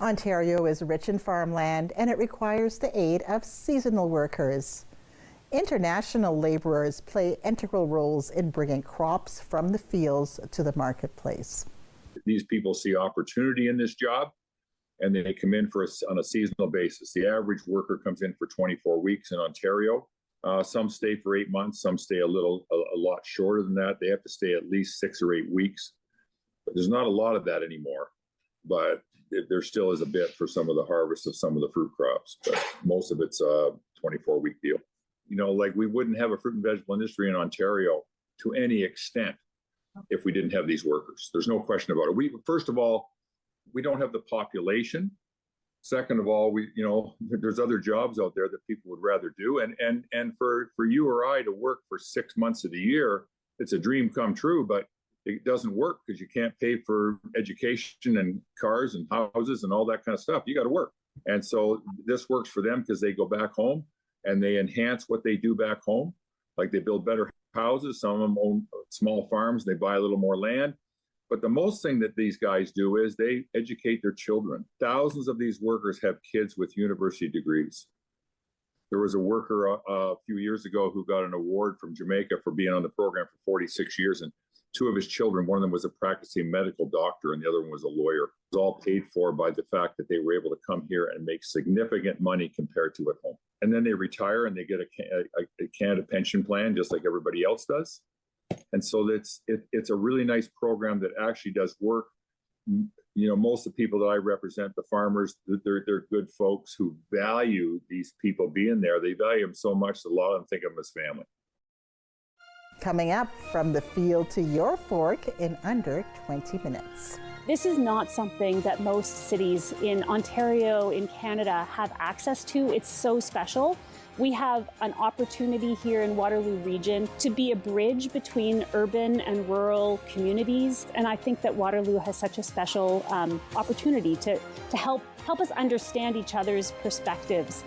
Ontario is rich in farmland and it requires the aid of seasonal workers. International laborers play integral roles in bringing crops from the fields to the marketplace. These people see opportunity in this job and they come in on a seasonal basis. The average worker comes in for 24 weeks in Ontario. Some stay for 8 months, some stay a lot shorter than that. They have to stay at least 6 or 8 weeks. But there's not a lot of that anymore. But there still is a bit for some of the harvest of some of the fruit crops. But most of it's a 24-week deal. You know, like we wouldn't have a fruit and vegetable industry in Ontario to any extent if we didn't have these workers. There's no question about it. First of all, we don't have the population. Second of all, there's other jobs out there that people would rather do. And for you or I to work for 6 months of the year, it's a dream come true, but it doesn't work because you can't pay for education and cars and houses and all that kind of stuff. You got to work. And so this works for them because they go back home and they enhance what they do back home. Like they build better houses. Some of them own small farms. They buy a little more land. But the most thing that these guys do is they educate their children. Thousands of these workers have kids with university degrees. There was a worker a few years ago who got an award from Jamaica for being on the program for 46 years. And 2 of his children, one of them was a practicing medical doctor and the other one was a lawyer. It was all paid for by the fact that they were able to come here and make significant money compared to at home. And then they retire and they get a Canada pension plan just like everybody else does. And so it's a really nice program that actually does work. You know, most of the people that I represent, the farmers, they're good folks who value these people being there. They value them so much that a lot of them think of them as family. Coming up, from the field to your fork in under 20 minutes. This is not something that most cities in Ontario, in Canada, have access to. It's so special. We have an opportunity here in Waterloo Region to be a bridge between urban and rural communities. And I think that Waterloo has such a special opportunity to help us understand each other's perspectives.